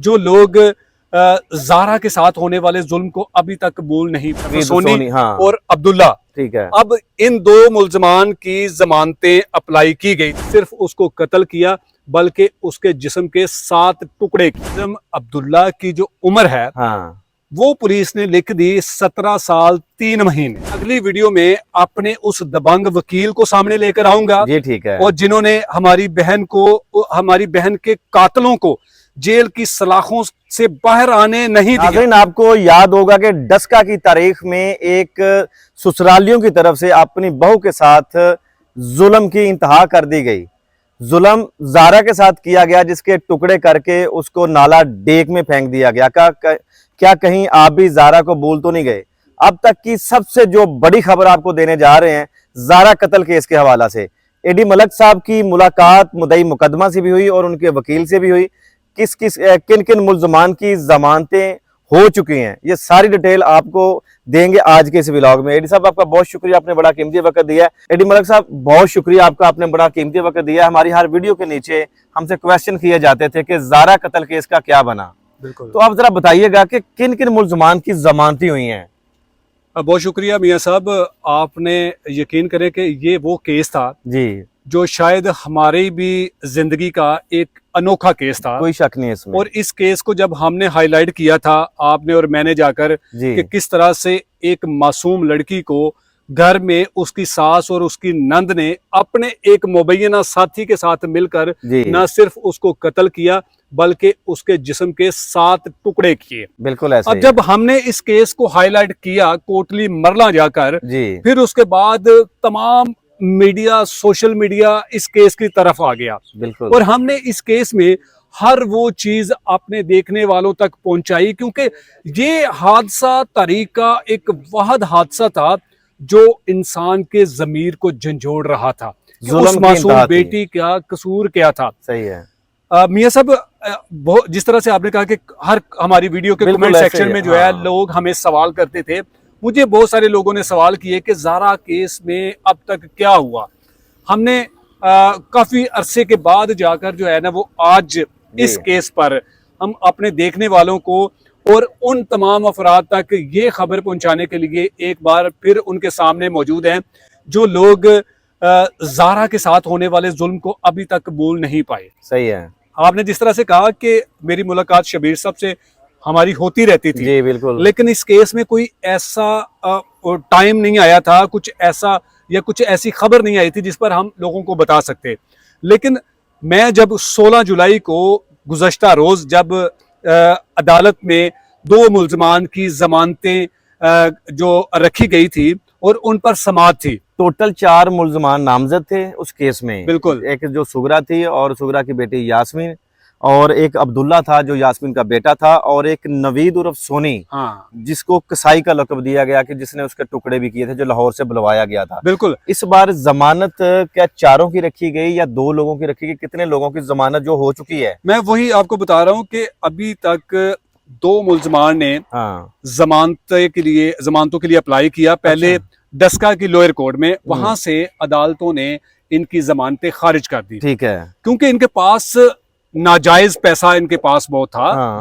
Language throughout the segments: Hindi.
जो लोग जारा के साथ होने वाले जुल्म को अभी तक भूल नहीं पाए, सोनी हाँ। और अब्दुल्ला। ठीक है। अब इन दो मुल्जमान की जमानतें अप्लाई की गई, सिर्फ उसको कत्ल किया बल्कि उसके जिस्म के 7 टुकड़े किए। अब्दुल्ला की जो उम्र है, हाँ। वो पुलिस ने लिख दी 17 साल 3 महीने। अगली वीडियो में अपने उस दबंग वकील को सामने लेकर आऊंगा जी ठीक है। और जिन्होंने हमारी बहन के कातलों को जेल की सलाखों से बाहर आने नहीं दिया। आपको याद होगा कि डस्का की तारीख में एक ससुरालियों की तरफ से अपनी बहू के साथ जुल्म की इंतहा कर दी गई। जुल्म जारा के साथ किया गया, जिसके टुकड़े करके उसको नाला डेक में फेंक दिया गया। क्या कहीं आप भी जारा को भूल तो नहीं गए? अब तक की सबसे जो बड़ी खबर आपको देने जा रहे हैं जारा कत्ल केस के हवाला से। एडी मलक साहब की मुलाकात मुद्दई मुकदमा से भी हुई और उनके वकील से भी हुई। किन किन मुल्जमान की जमानतें हो चुकी हैं, ये सारी डिटेल आपको देंगे आज के इस व्लॉग में। एडी साहब आपका बहुत शुक्रिया, आपने बड़ा कीमती वक्त दिया है। एडी मलक साहब बहुत शुक्रिया आपका, आपने बड़ा कीमती वक्त दिया है। हमारी हर वीडियो के नीचे हमसे क्वेश्चन किए जाते थे कि जारा कत्ल केस का क्या बना, तो आप जरा बताइएगा कि किन किन मुल्जमान की जमानतें हुई हैं। बहुत शुक्रिया मियां साहब, आपने यकीन करें कि ये वो केस था जी जो शायद हमारी भी जिंदगी का एक अनोखा केस था, कोई शक नहीं है इसमें। और इस केस को जब हमने हाईलाइट किया था आपने और मैंने जाकर कि किस तरह से एक मासूम लड़की को घर में उसकी सास और उसकी नंद ने अपने एक मुबैना साथी के साथ मिलकर न सिर्फ उसको कत्ल किया बल्कि उसके जिस्म के 7 टुकड़े किए। बिल्कुल ऐसे। अब जब हमने इस केस को हाईलाइट किया कोटली मरला जाकर, फिर उसके बाद तमाम मीडिया, सोशल मीडिया इस केस की तरफ आ गया। बिल्कुल। और हमने इस केस में हर वो चीज अपने देखने वालों तक पहुंचाई, क्योंकि ये हादसा तारीख का एक वाहिद हादसा था जो इंसान के जमीर को झंझोड़ रहा था कि उस मासूम बेटी का कसूर क्या था। सही है। मियां साहब, जिस तरह से आपने कहा कि हर हमारी वीडियो के कमेंट सेक्शन में जो है लोग हमें सवाल करते थे, मुझे बहुत सारे लोगों ने सवाल किए कि जारा केस में अब तक क्या हुआ। हमने काफी अरसे के बाद जाकर जो है ना वो आज इस केस पर हम अपने देखने वालों को और उन तमाम अफराद तक ये खबर पहुंचाने के लिए एक बार फिर उनके सामने मौजूद हैं जो लोग जारा के साथ होने वाले जुल्म को अभी तक भूल नहीं पाए। सही है। आपने जिस तरह से कहा कि मेरी मुलाकात शबीर साहब से हमारी होती रहती थी, जी बिल्कुल, लेकिन इस केस में कोई ऐसा टाइम नहीं आया था, कुछ ऐसा या कुछ ऐसी खबर नहीं आई थी जिस पर हम लोगों को बता सकते। लेकिन मैं जब 16 जुलाई को गुज़श्ता रोज जब अदालत में 2 मुल्जमान की जमानतें जो रखी गई थी और उन पर समाअत थी, टोटल 4 मुल्जमान नामजद थे उस केस में। बिल्कुल। एक जो सुगरा थी और सुगरा की बेटी यास्मीन, और एक अब्दुल्ला था जो यास्मीन का बेटा था, और एक नवीद उर्फ सोनी, जिसको कसाई का लक़ब दिया गया कि जिसने उसके टुकड़े भी किए थे, जो लाहौर से बुलवाया गया था। बिल्कुल। इस बार जमानत क्या 4 की रखी गई या 2 लोगों की रखी गई? कितने लोगों की जमानत जो हो चुकी है? मैं वही आपको बता रहा हूँ कि अभी तक 2 मुल्जमान ने जमानतों के लिए अप्लाई किया। पहले डस्का की लोअर कोर्ट में, वहां से अदालतों ने इनकी जमानतें खारिज कर दी। ठीक है। क्योंकि इनके पास नाजायज पैसा इनके पास बहुत था।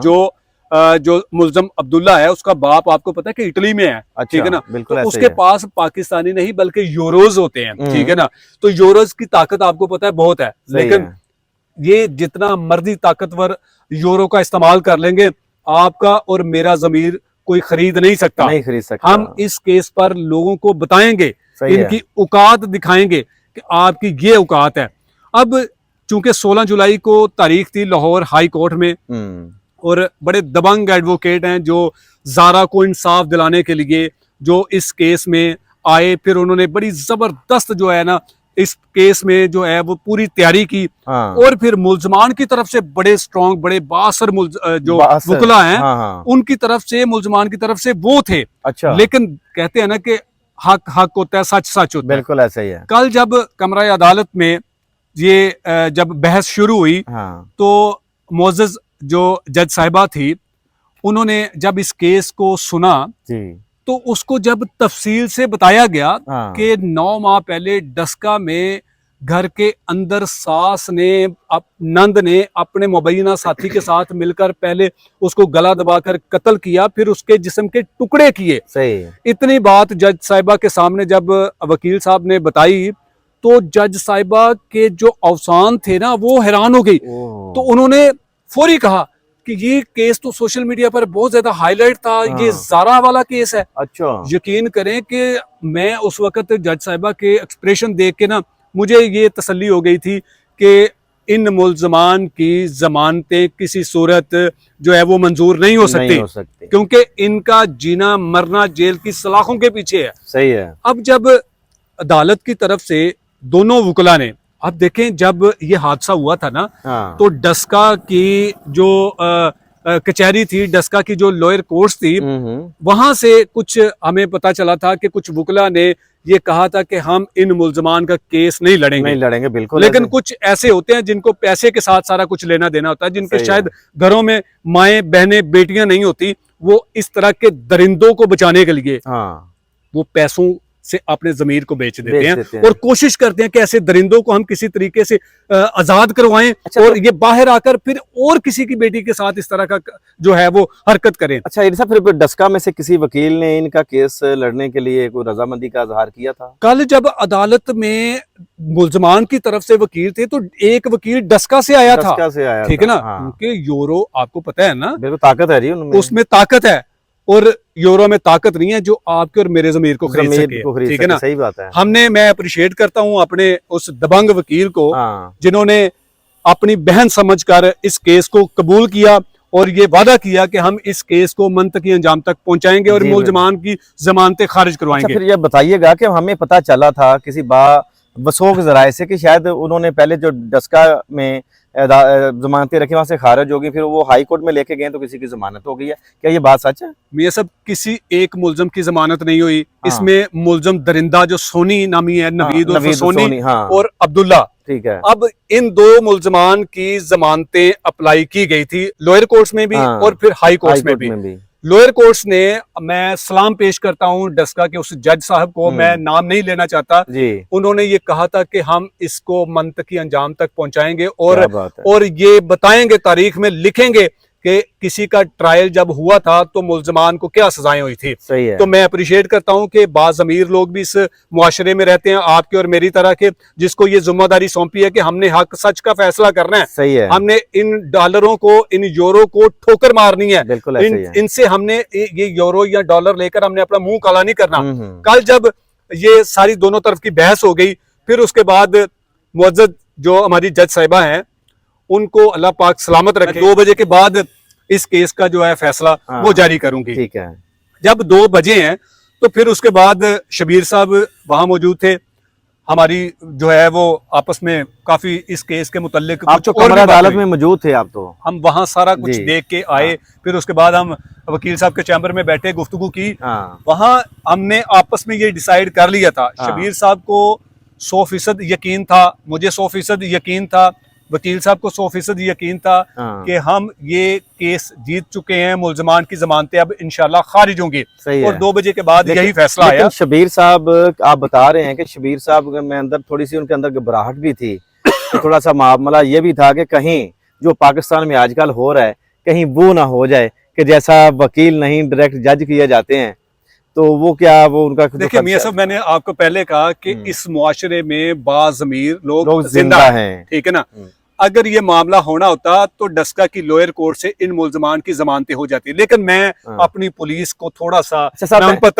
जो मुल्जम अब्दुल्ला है उसका बाप आपको पता है कि इटली में है। अच्छा, ठीक है ना। तो उसके पास पाकिस्तानी नहीं बल्कि यूरोज होते हैं। ठीक है ना। तो यूरोज की ताकत आपको पता है बहुत है, लेकिन ये जितना मर्जी ताकतवर यूरो का इस्तेमाल कर लेंगे, आपका और मेरा जमीर कोई खरीद नहीं सकता। नहीं खरीद सकता। हम इस केस पर लोगों को बताएंगे, इनकी औकात दिखाएंगे कि आपकी ये औकात है। अब चूंकि 16 जुलाई को तारीख थी लाहौर हाई कोर्ट में, और बड़े दबंग एडवोकेट हैं जो जारा को इंसाफ दिलाने के लिए जो इस केस में आए, फिर उन्होंने बड़ी जबरदस्त जो है ना इस केस में जो है वो पूरी तैयारी की। और फिर मुल्जमान की तरफ से बड़े स्ट्रॉन्ग, बड़े बासर जो वकला हैं, उनकी तरफ से, मुल्जमान की तरफ से वो थे। अच्छा। लेकिन कहते हैं ना कि हक हक होता है, सच सच होता है। बिल्कुल ऐसा ही है। कल जब कमरा अदालत में ये जब बहस शुरू हुई, तो मोअज़्ज़ज़ जो जज साहिबा थी, उन्होंने जब इस केस को सुना तो उसको जब तफसील से बताया गया कि 9 माह पहले डस्का में घर के अंदर सास ने नंद ने अपने मुबैना साथी के साथ मिलकर पहले उसको गला दबाकर कत्ल किया, फिर उसके जिस्म के टुकड़े किए। सही। इतनी बात जज साहिबा के सामने जब वकील साहब ने बताई तो जज साहिबा के जो अवसान थे ना वो हैरान हो गई। तो उन्होंने फौरी कहा कि ये केस तो सोशल मीडिया पर बहुत ज्यादा हाईलाइट था, ये ज़ारा वाला केस है। अच्छा। यकीन करें कि मैं उस वक्त जज साहिबा के एक्सप्रेशन देख के ना मुझे ये तसल्ली हो गई थी कि इन मुल्जमान की जमानतें किसी सूरत जो है वो मंजूर नहीं हो सकती, क्योंकि इनका जीना मरना जेल की सलाखों के पीछे है। सही है। अब जब अदालत की तरफ से दोनों वकला ने, अब देखें जब ये हादसा हुआ था ना, तो डस्का की जो कचहरी थी, डस्का की जो लोअर कोर्ट्स थी, वहां से कुछ हमें पता चला था कि कुछ वकला ने ये कहा था कि हम इन मुल्जमान का केस नहीं लड़ेंगे बिल्कुल। लेकिन कुछ ऐसे होते हैं जिनको पैसे के साथ सारा कुछ लेना देना होता है, जिनके शायद घरों में माएँ बहनें बेटियां नहीं होती, वो इस तरह के दरिंदों को बचाने के लिए वो पैसों से अपने जमीर को बेच देते हैं और कोशिश करते हैं कि ऐसे दरिंदों को हम किसी तरीके से आजाद करवाएं। अच्छा, और ये बाहर आकर फिर और किसी की बेटी के साथ इस तरह का जो है वो हरकत करें। अच्छा, इरसा फिर डस्का में से किसी वकील ने इनका केस लड़ने के लिए कोई रजामंदी का इजहार किया था? कल जब अदालत में मुल्जमान की तरफ से वकील थे तो एक वकील डस्का से आया था, ठीक है ना, क्योंकि यूरो आपको पता है ना, बिल्कुल ताकत है जी उनमें, उसमें ताकत है और यूरो में ताकत नहीं है जो आपके और मेरे जमीर को खरीद सके, ठीक है ना। सही बात है। मैं अप्रिशिएट करता हूं अपने उस दबंग वकील को जिन्होंने अपनी बहन समझकर इस केस को कबूल किया और ये वादा किया कि हम इस केस को मंतकी अंजाम तक पहुंचाएंगे और मुल्जमान की जमानतें खारिज करवाएंगे। अच्छा, फिर ये बताइएगा कि हमें पता चला था किसी वसूख जराए से कि शायद उन्होंने पहले जो डस्का में जमानतें रखी वहां से खारिज होगी, फिर वो हाई कोर्ट में लेके गए तो किसी की जमानत हो गई है, क्या ये बात सच है? ये सब किसी एक मुल्जम की जमानत नहीं हुई। इसमें मुल्जम दरिंदा जो सोनी नामी है, नवीद सोनी और अब्दुल्ला, ठीक है। अब इन दो मुल्जमान की जमानतें अप्लाई की गई थी लोअर कोर्ट्स में भी और फिर हाई कोर्ट्स में भी। लोअर कोर्ट्स ने, मैं सलाम पेश करता हूं डस्का के उस जज साहब को, मैं नाम नहीं लेना चाहता, उन्होंने ये कहा था कि हम इसको मंतकी अंजाम तक पहुंचाएंगे और ये बताएंगे, तारीख में लिखेंगे कि किसी का ट्रायल जब हुआ था तो मुल्जमान को क्या सजाएं हुई थी। सही है। तो मैं अप्रिशिएट करता हूं कि बाज़ अमीर लोग भी इस मुआशरे में रहते हैं, आपके और मेरी तरह के, जिसको ये जिम्मेदारी सौंपी है कि हमने हक सच का फैसला करना है। सही है। हमने इन डॉलरों को, इन यूरो को ठोकर मारनी है। बिल्कुल इनसे हमने ये यूरो या डॉलर लेकर हमने अपना मुंह काला नहीं करना। कल जब ये सारी दोनों तरफ की बहस हो गई, फिर उसके बाद मुअज्जज जो हमारी जज साहिबा हैं उनको अल्लाह पाक सलामत रखे, 2 बजे के बाद इस केस का जो है फैसला वो जारी करूंगी। ठीक है। जब 2 बजे हैं तो फिर उसके बाद शबीर साहब वहां मौजूद थे, हमारी जो है वो आपस में काफी इस केस के मुताल्लिक आप तो कमरा अदालत में मौजूद थे, आप तो, हम वहां सारा कुछ देख के आए। फिर उसके बाद हम वकील साहब के चैम्बर में बैठे, गुफ्तगू की। वहां हमने आपस में ये डिसाइड कर लिया था, शबीर साहब को 100% यकीन था, मुझे 100% यकीन था, वकील साहब को 100% यकीन था कि हम ये केस जीत चुके हैं, मुल्जमान की जमानतें अब इंशाल्लाह खारिज होंगी। और 2 बजे के बाद यही फैसला आया। शबीर साहब, आप बता रहे हैं कि शबीर साहब में अंदर थोड़ी सी उनके अंदर घबराहट भी थी, थोड़ा सा मामला ये भी था कि कहीं जो पाकिस्तान में आजकल हो रहा है कहीं वो ना हो जाए कि जैसा वकील नहीं डायरेक्ट जज किए जाते हैं, तो वो क्या वो उनका। देखिए मियां साहब, मैंने आपको पहले कहा कि इस मुआशरे में बाज़मीर लोग जिंदा हैं, ठीक है ना। अगर ये मामला होना होता तो डस्का की लोअर कोर्ट से इन मुल्जमान की जमानतें हो जाती, लेकिन मैं अपनी पुलिस को थोड़ा सा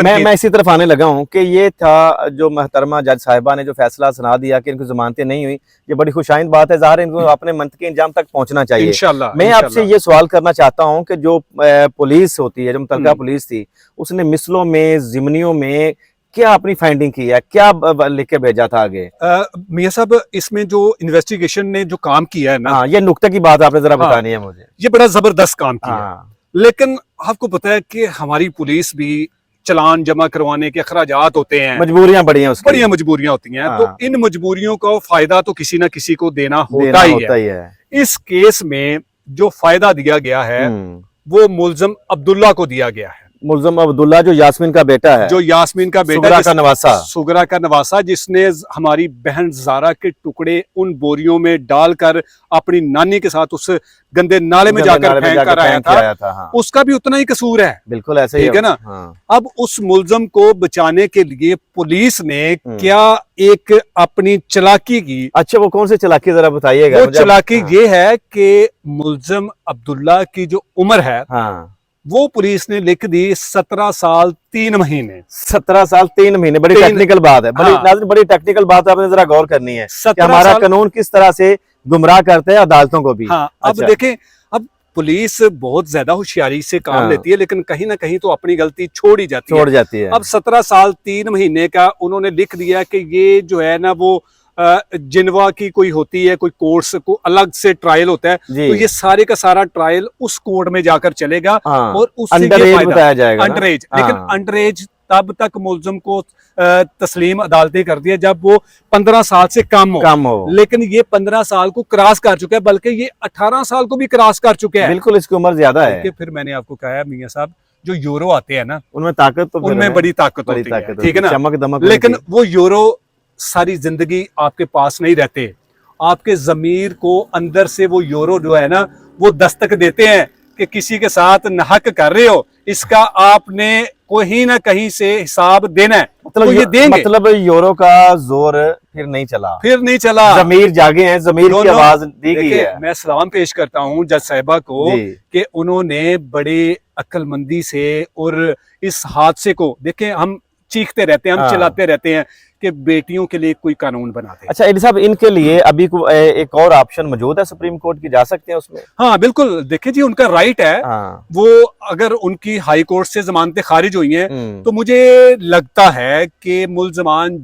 मैं इसी तरफ आने लगा हूँ कि ये था जो महतरमा जज साहिबा ने जो फैसला सुना दिया कि इनकी जमानतें नहीं हुई, ये बड़ी खुशाइंद बात है, ज़ाहिर है इनको अपने मंतकी इंजाम तक पहुंचना चाहिए इंशाल्लाह। मैं आपसे ये सवाल करना चाहता हूँ कि जो पुलिस होती है, जो मुतल्लिका पुलिस थी, उसने मिसलों में, जिमनियों में क्या अपनी फाइंडिंग की है, क्या लिख के भेजा था आगे? मियां साहब, इसमें जो इन्वेस्टिगेशन ने जो काम किया है ना, ये नुक्ते की बात आपने जरा बतानी है मुझे। ये बड़ा जबरदस्त काम किया है, लेकिन आपको पता है कि हमारी पुलिस भी चलान जमा करवाने के अखराजात होते हैं, मजबूरियां बड़ी हैं, बड़ी मजबूरियां होती हैं। तो इन मजबूरियों का फायदा तो किसी ना किसी को देना होता ही है। इस केस में जो फायदा दिया गया है वो मुल्जम अब्दुल्ला को दिया गया है। मुल्ज़म अब्दुल्ला जो यास्मीन का बेटा है, जो यास्मीन का बेटा, सुगरा का नवासा, सुगरा का नवासा, जिसने हमारी बहन जारा के टुकड़े उन बोरियों में डालकर अपनी नानी के साथ उस गंदे नाले में जाकर फेंक कर आया था, हाँ। उसका भी उतना ही कसूर है। बिल्कुल ऐसे ही, ठीक है ना। हाँ। अब उस मुल्ज़म को बचाने के लिए पुलिस ने क्या एक अपनी चालाकी की। अच्छा, वो कौन सी चालाकी, जरा बताइएगा। वो चालाकी ये है कि मुल्ज़म अब्दुल्ला की जो उम्र है, हाँ, वो पुलिस ने लिख दी 17 साल 3 महीने। 17 साल 3 महीने, बड़ी टेक्निकल बात है, बड़ी टेक्निकल बात आपने जरा गौर करनी है कि हमारा कानून किस तरह से गुमराह करते हैं अदालतों को भी। हाँ, अब देखें, अब पुलिस बहुत ज्यादा होशियारी से काम लेती है, लेकिन कहीं ना कहीं तो अपनी गलती छोड़ जाती है। अब 17 साल 3 महीने का उन्होंने लिख दिया कि ये जो है ना, वो जिनवा की कोई होती है, कोई कोर्स को अलग से ट्रायल होता है, तो ये सारे का सारा ट्रायल उस कोर्ट में जाकर चलेगा और उससे ये बताया जाएगा अंडर एज। लेकिन अंडर एज तब तक मुल्ज़म को तस्लीम अदालतें करती है जब वो 15 साल से कम हो। लेकिन ये 15 साल को क्रॉस कर चुका है, बल्कि ये 18 साल को भी क्रॉस कर चुके हैं। बिल्कुल, इसकी उम्र ज्यादा है। फिर मैंने आपको कहा मियां साहब, जो यूरो आते हैं ना, उनमें ताकत तो उनमें बड़ी ताकत होती है, ठीक है ना, चमक दमक। लेकिन वो यूरो सारी जिंदगी आपके पास नहीं रहते। आपके जमीर को अंदर से वो यूरो जो है ना, वो दस्तक देते हैं कि किसी के साथ नाहक कर रहे हो, इसका आपने कहीं ना कहीं से हिसाब देना है। मतलब तो ये देंगे। मतलब यूरो का जोर फिर नहीं चला, जमीर जागे हैं, जमीर की आवाज दी गई है। मैं सलाम पेश करता हूँ जज साहिबा को कि उन्होंने बड़े अक्लमंदी से और इस हादसे को, देखें, हम चीखते रहते हैं, हम चिल्लाते रहते हैं कि बेटियों के लिए कोई कानून बना दे। अच्छा एडी साहब, इनके लिए अभी एक और ऑप्शन मौजूद है सुप्रीम कोर्ट की, जा सकते हैं उसमें? हाँ बिल्कुल, देखिए जी, उनका राइट है। वो अगर उनकी हाई कोर्ट से जमानतें खारिज हुई हैं तो मुझे लगता है कि मुल्ज़मान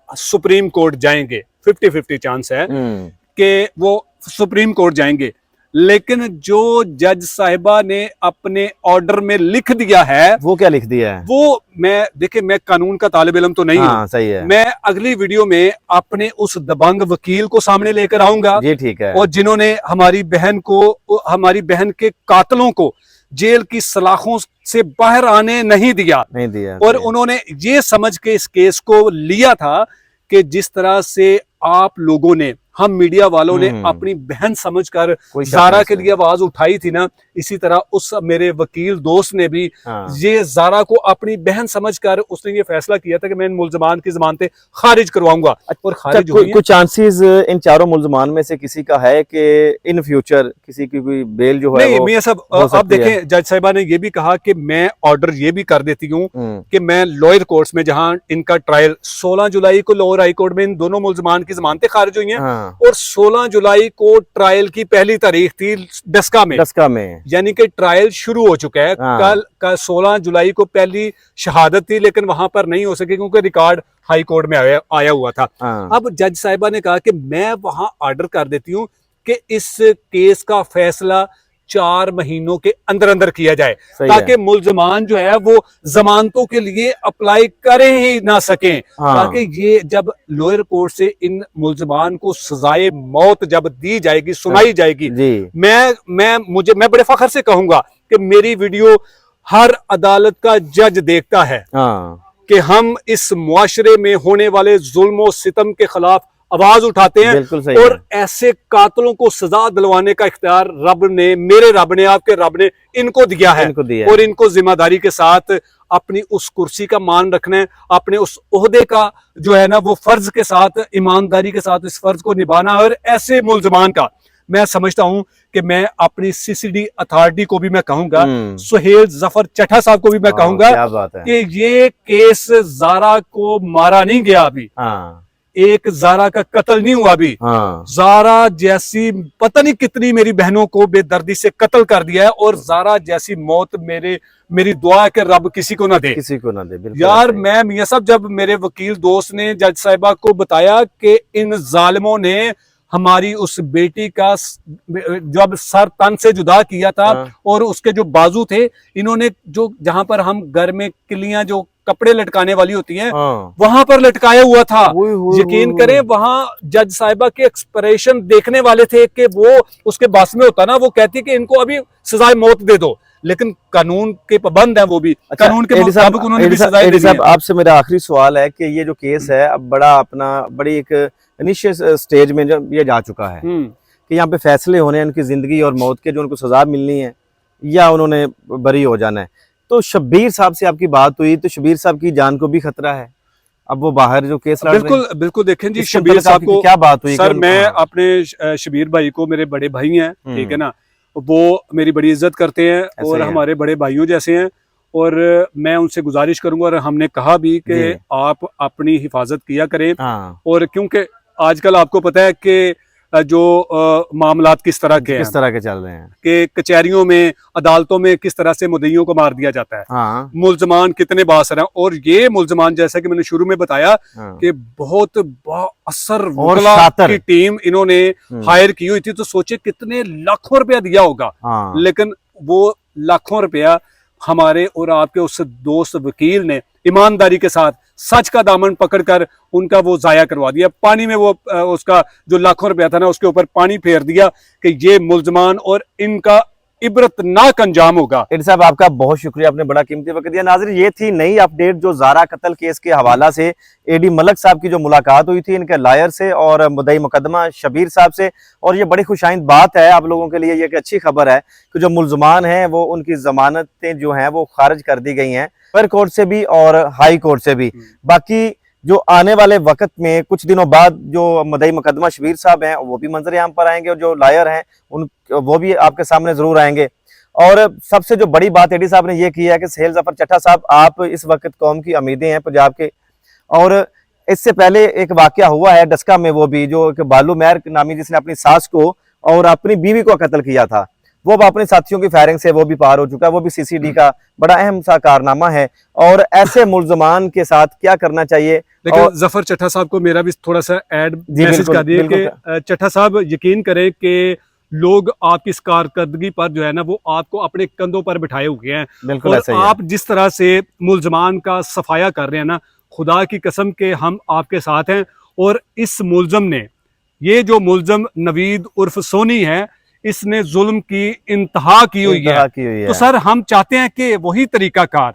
सुप्रीम कोर्ट जाएंगे। 50-50 चांस है कि वो सुप्रीम कोर्ट जाएंगे। लेकिन जो जज साहिबा ने अपने ऑर्डर में लिख दिया है, वो क्या लिख दिया है? वो मैं कानून का तालिब इल्म तो नहीं हूं। सही है। मैं अगली वीडियो में अपने उस दबंग वकील को सामने लेकर आऊंगा, जी ठीक है, और जिन्होंने हमारी बहन के कातलों को जेल की सलाखों से बाहर आने नहीं दिया और उन्होंने ये समझ के इस केस को लिया था कि जिस तरह से आप लोगों ने, हम मीडिया वालों ने अपनी बहन समझकर जारा के लिए आवाज उठाई थी ना, इसी तरह उस मेरे वकील दोस्त ने भी ये जारा को अपनी बहन समझकर उसने ये फैसला किया था कि मैं इन मुल्ज़मान की जमानतें खारिज करवाऊंगा, और खारिज हुई हैं। कुछ चांसेस इन चारों मुल्ज़मान में से किसी का है कि इन फ्यूचर किसी की कोई बेल जो है? नहीं मियां साहब, अब देखें, जज साहिबा ने ये भी कहा कि मैं ऑर्डर ये भी कर देती हूँ कि मैं लोअर कोर्ट्स में, जहां इनका ट्रायल 16 जुलाई को लोअर हाई कोर्ट में इन दोनों मुल्ज़मान की जमानतें खारिज हुई हैं, और 16 जुलाई को ट्रायल की पहली तारीख थी डस्का में, यानी कि ट्रायल शुरू हो चुका है। कल का 16 जुलाई को पहली शहादत थी, लेकिन वहां पर नहीं हो सके क्योंकि रिकॉर्ड हाई कोर्ट में आया हुआ था। अब जज साहिबा ने कहा कि मैं वहां ऑर्डर कर देती हूँ कि इस केस का फैसला 4 महीनों के अंदर अंदर किया जाए, ताकि मुल्ज़मान जो है वो जमानतों के लिए अप्लाई करे ही ना सकें, ताकि ये जब लोअर कोर्ट से इन मुल्ज़मान को सजाए मौत जब दी जाएगी, सुनाई जाएगी, मैं बड़े फख्र से कहूंगा कि मेरी वीडियो हर अदालत का जज देखता है कि हम इस मुआशरे में होने वाले जुल्म और सितम के खिलाफ आवाज उठाते हैं, और ऐसे कातलों को सजा दिलवाने का इख्तियार मेरे रब ने, आपके रब ने इनको दिया है, और इनको जिम्मेदारी के साथ अपनी उस कुर्सी का मान रखना है, अपने उस ओहदे का जो है ना वो फर्ज के साथ, ईमानदारी के साथ इस फर्ज को निभाना। और ऐसे मुल्ज़मान का मैं समझता हूं कि मैं अपनी सीसीडी अथॉरिटी को भी मैं कहूंगा, सुहेल जफर चट्टा साहब को भी मैं कहूंगा कि ये केस जारा को मारा नहीं गया अभी, एक जारा का कत्ल नहीं हुआ अभी। जारा जैसी पता नहीं कितनी मेरी बहनों को बेदर्दी से कत्ल कर दिया है, और जारा जैसी मौत मेरी दुआ है कि रब किसी को ना दे। यार मैं मियां साहब, जब मेरे वकील दोस्त ने जज साहिबा को बताया कि इन जालिमों ने हमारी उस बेटी का जब सर तन से जुदा किया था और उसके जो बाजू थे, इन्होंने जो जहां पर हम घर में किलियां जो कपड़े लटकाने वाली होती हैं वहां पर लटकाया हुआ था। यकीन करें, वहां जज साहिबा के एक्सप्रेशन देखने वाले थे कि वो उसके बस में होता ना, वो कहती कि इनको अभी सजाए मौत दे दो, लेकिन कानून के पाबंद है वो भी। अच्छा, कानून के एडी साहब, मुताबिक उन्होंने भी एडी साहब, सजाएं एडी देनी साहब, है। आपसे मेरा आखिरी सवाल है कि ये जो केस है अब बड़ी एक इनिशियल स्टेज में जब ये जा चुका है कि यहाँ पे फैसले होने हैं उनकी जिंदगी और मौत के, जो उनको सजा मिलनी है या उन्होंने बरी हो जाना है। तो शब्बीर साहब से आपकी बात हुई तो शब्बीर साहब की जान को भी खतरा है, अब वो बाहर जो केस लड़ रहे हैं। बिल्कुल बिल्कुल, देखें जी, इसके शबीर मतलब साहब आपकी को क्या बात हुई? सर, मैं हाँ। अपने शबीर भाई को, मेरे बड़े भाई हैं, ठीक है ना, वो मेरी बड़ी इज्जत करते हैं और हमारे बड़े भाइयों जैसे हैं, और मैं उनसे गुजारिश करूंगा और हमने कहा भी कि आप अपनी हिफाजत किया करें। और क्योंकि आजकल आपको पता है कि जो मामलात किस तरह के हैं, किस तरह के चल रहे हैं कि कचहरियों में, अदालतों में किस तरह से मुद्दइयों को मार दिया जाता है, मुल्जमान कितने बासर हैं। और ये मुल्जमान, जैसा कि मैंने शुरू में बताया, कि बहुत बाअसर वकला की टीम इन्होंने हायर की हुई थी, तो सोचे कितने लाखों रुपया दिया होगा। लेकिन वो लाखों रुपया हमारे और आपके उस दोस्त वकील ने ईमानदारी के साथ सच का दामन पकड़कर उनका वो जाया करवा दिया। पानी में वो उसका जो लाखों रुपया था ना, उसके ऊपर पानी फेर दिया कि ये मुल्जमान और इनका इबरतनाक अंजाम होगा। एडी साहब, आपका बहुत शुक्रिया, आपने बड़ा कीमती वक्त दिया। नाज़रीन, ये थी नई अपडेट जो ज़ारा कत्ल केस के हवाला से एडी मलिक साहब की जो मुलाकात हुई थी इनके लायर से और मुद्दई मुकदमा शबीर साहब से। और ये बड़ी खुशाइंद बात है आप लोगों के लिए, ये एक अच्छी खबर है कि जो मुल्जमान हैं वो उनकी जमानतें जो हैं वो खारिज कर दी गई हैं, लोअर कोर्ट से भी और हाई कोर्ट से भी। बाकी जो आने वाले वक्त में कुछ दिनों बाद जो मुद्दई मुकदमा शबीर साहब हैं वो भी मंजर आम पर आएंगे और जो लायर हैं वो भी आपके सामने जरूर आएंगे। और सबसे जो बड़ी बात एडी साहब ने ये की है कि सुहेल जफर चट्टा साहब, आप इस वक्त कौम की उम्मीदें हैं पंजाब के। और इससे पहले एक वाकया हुआ है डस्का में, वो भी जो एक बालू महर नामी जिसने अपनी सास को और अपनी बीवी को कत्ल किया था, वो अपने साथियों की फायरिंग से वो भी पार हो चुका है। वो भी सीसीडी का बड़ा अहम सा कारनामा है। और ऐसे मुल्जमान के साथ क्या करना चाहिए। लेकिन जफर चट्टा साहब को मेरा भी थोड़ा सा ऐड मैसेज कर दिए कि चट्टा साहब, यकीन करें कि लोग आपकी इस कारकर्दगी पर जो है ना, वो आपको अपने कंधों पर बिठाए हुए हैं। और आप जिस तरह से मुल्जमान का सफाया कर रहे हैं ना, खुदा की कसम के हम आपके साथ हैं। और इस मुल्जम ने, ये जो मुल्जम नवीद उर्फ सोनी है, इसने जुल्म की इंतहा की हुई है। तो सर, हम चाहते हैं कि वही तरीकाकार,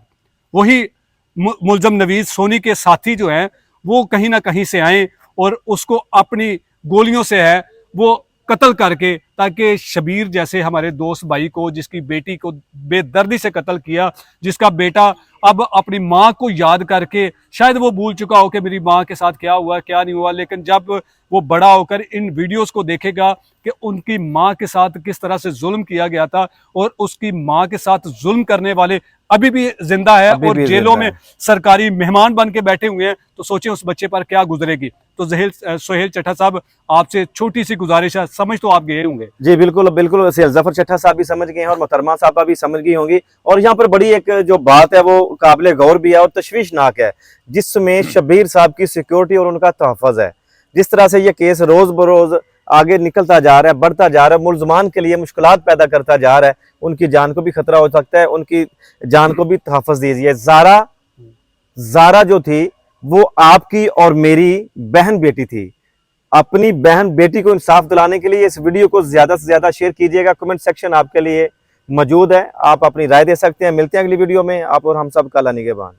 वही मुल्जम नवीद सोनी के साथी जो हैं वो कहीं ना कहीं से आए और उसको अपनी गोलियों से है वो कत्ल करके, ताकि शबीर जैसे हमारे दोस्त भाई को, जिसकी बेटी को बेदर्दी से कत्ल किया, जिसका बेटा अब अपनी माँ को याद करके शायद वो भूल चुका हो कि मेरी माँ के साथ क्या हुआ क्या नहीं हुआ, लेकिन जब वो बड़ा होकर इन वीडियोस को देखेगा कि उनकी माँ के साथ किस तरह से जुल्म किया गया था और उसकी माँ के साथ जुल्म करने वाले अभी भी जिंदा है और जेलों में सरकारी मेहमान बन के बैठे हुए हैं, तो सोचें उस बच्चे पर क्या गुजरेगी। तो सुहेल चट्टा साहब, आपसे छोटी सी गुजारिश है, समझ तो आप गए होंगे। जी बिल्कुल बिल्कुल, जफर चट्टा साहब भी समझ गए हैं और मोहतरमा साहबा भी समझ गई होंगी। और यहाँ पर बड़ी एक जो बात है वो काबिल गौर भी है और तशवीशनाक है, जिसमें शबीर साहब की सिक्योरिटी और उनका तहफ़्फ़ुज़ है। जिस तरह से ये केस रोज बरोज आगे निकलता जा रहा है, बढ़ता जा रहा है, मुल्जमान के लिए मुश्किलात पैदा करता जा रहा है, उनकी जान को भी खतरा हो सकता है, उनकी जान को भी तहफ़्फ़ुज़ दीजिए। ज़ारा जो थी वो आपकी और मेरी बहन बेटी थी। अपनी बहन बेटी को इंसाफ दिलाने के लिए इस वीडियो को ज्यादा से ज्यादा शेयर कीजिएगा। कमेंट सेक्शन आपके लिए मौजूद है, आप अपनी राय दे सकते हैं। मिलते हैं अगली वीडियो में। आप और हम सब का अल्लाह निगहबान।